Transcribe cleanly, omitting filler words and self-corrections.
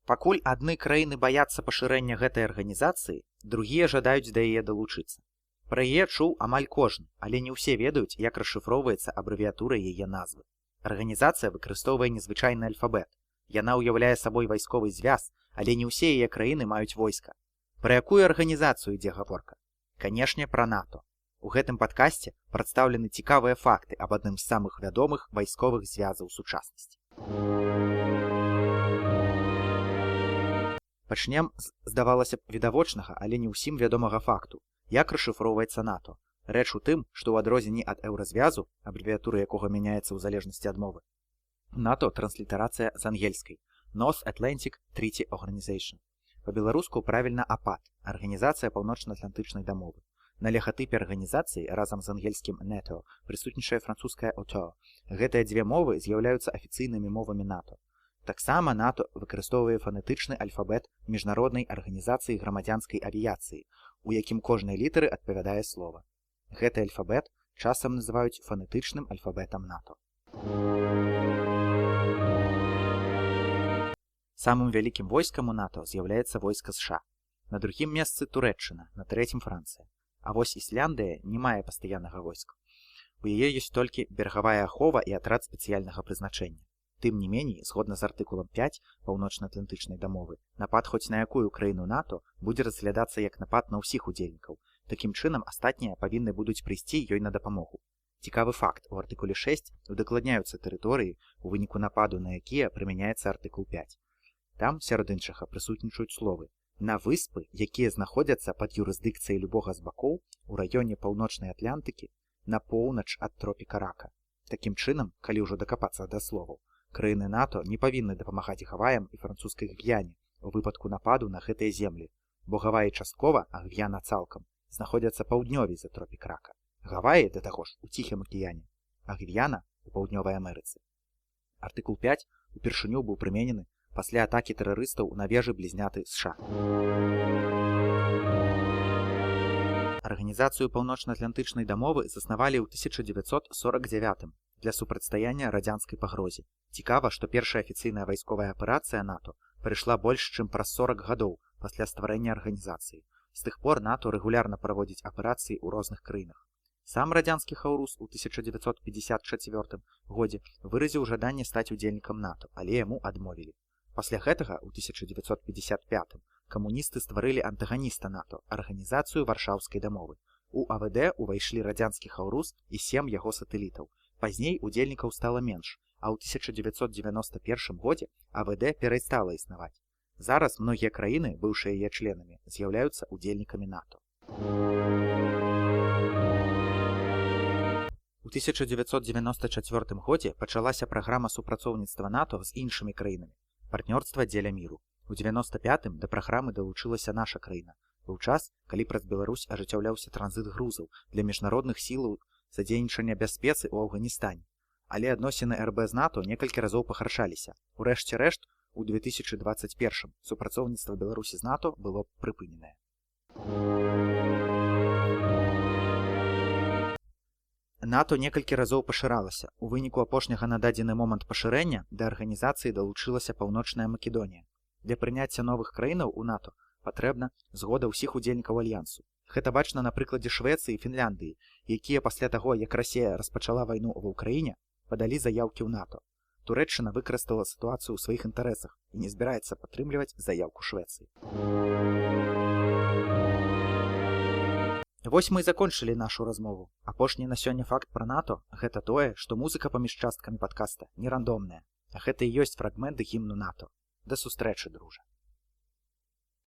Пакуль адны краіны баяцца пашырэння гэтай арганізацыі, другія жадаюць да яе далучыцца. Пра яе чуў амаль кожны, але не ўсе ведаюць, як расшыфроўваецца абрэвіятура яе назвы. Арганізацыя выкарыстоўвае незвычайны альфабет. Яна ўяўляе сабой вайсковы звяз, але не ўсе яе краіны маюць войска. Пра якую арганізацыю ідзе гаворка? Канешне, пра НАТО. У гэтым падкасце прадстаўлены цікавыя факты аб адным з самых вядомых вайсковых звязаў сучаснасці. Пачнем з, здавалася б, відавочнага, але не ўсім вядомага факту. Як расшыфроўваецца НАТО? Рэч у тым, што ў адрозненні ад еўразвязу, абрэвіятура якога мяняецца ў залежнасці ад мовы, НАТО транслітарацыя з ангельскай North Atlantic Treaty Organization. Па-беларуску правільна АПАТ, Арганізацыя паўночна-атлантычнай дамовы. На легатыпе арганізацыі разам з ангельскім NATO прысутнічае французская OTAN. Гэтыя дзве мовы з'яўляюцца афіцыйнымі мовамі НАТО. Таксама НАТО выкарыстоўвае фанетычны альфабет міжнароднай арганізацыі грамадзянскай авіяцыі, у якім кожнай літары адпавядае слова. Гэты альфабет часам называюць фанетычным альфабетам НАТО. Самым вялікім войскам у НАТО з'яўляецца войска США. На другім месцы Турэччына, на трэцім Францыя. А вось Ісляндыя не мае пастаяннага войска. У яе ёсць толькі берагавая ахова і атрад спецыяльнага прызначэння. Тым не меней, згодна з артыкулам 5 паўночна-атлантычнай дамовы, напад хоць на якую краіну НАТО будзе разглядацца як напад на ўсіх удзельнікаў. Такім чынам, астатнія павінны будуць прыйсці ёй на дапамогу. Цікавы факт, у артыкуле 6 удакладняюцца тэрыторыі, у выніку нападу на якія прымяняецца артыкул 5. Там, сярод іншага, прысутнічаюць словы «на выспы, якія знаходзяцца пад юрысдыкцыяй любога з бакоў у раёне паўночнай Атлантыкі на поўнач ад тропіка Рака». Такім чынам, калі ўжо дакапацца да словаў, краіны НАТО не павінны дапамагаць Гаваям і французскай Гвіяне у выпадку нападу на гэтыя землі, бо Гаваі часткова, а Гвіяна цалкам, знаходзяцца паўднёвей за тропік Рака. Гаваі, да таго ж, у Ціхім акіяне, а Гвіяна у паўднёвай Амерыцы. Артыкул 5 упершыню быў прыменены пасля атакі тэрарыстаў на вежы-блізняты США. Арганізацыю паўночна-атлантычнай дамовы заснавалі ў 1949 для супрацьстаяння радзянскай пагрозе. Цікава, што першая афіцыйная вайсковая аперацыя НАТО прыйшла больш, чым праз 40 гадоў пасля стварэння арганізацыі. З тых пор НАТО рэгулярна праводзіць аперацыі ў розных краінах. Сам радзянскі хаўрус у 1954 годзе выразіў жаданне стаць удзельнікам НАТО, але яму адмовілі. Пасля гэтага, у 1955 камуністы стварылі антаганіста НАТО, арганізацыю Варшаўскай дамовы. У АВД увайшлі радзянскі хаўрус і 7 яго сатэлітаў. Пазней удзельнікаў стала менш, а ў 1991 годзе АВД перастала існаваць. Зараз многія краіны, быўшыя яе членамі, з'яўляюцца удзельнікамі НАТО. У 1994 годзе пачалася праграма супрацоўніцтва НАТО з іншымі краінамі. Партнёрства дзеля міру. У 95-м да праграмы далучылася наша краіна. Быў час, калі праз Беларусь ажыццяўляўся транзіт грузаў для міжнародных сілаў задзейнічання бяспецы ў Афганістане. Але адносіны РБ з НАТО некалькі разоў пахаршаліся. Урэшце рэшт, у 2021 супрацоўніцтва Беларусі з НАТО было прыпыненае. НАТО некалькі разоў пашыралася. У выніку апошняга на дадзены момант пашырэння да арганізацыі далучылася Паўночная Македонія. Для прыняцця новых краінаў у НАТО патрэбна згода ўсіх удзельнікаў альянсу. Гэта бачна на прыкладзе Швецыі і Фінляндыі, якія пасля таго, як Расія распачала вайну ва ўкраіне, падалі заяўкі ў НАТО. Турэччына выкарыстала сітуацыю ў сваіх інтарэсах і не збіраецца падтрымліваць заяўку Швецыі. Вось мы і закончылі нашу размову. Апошні на сёння факт пра НАТО – гэта тое, што музыка паміж часткамі падкаста не рандомная, а гэта і ёсць фрагменты гімну НАТО. Да сустрэчы, дружа!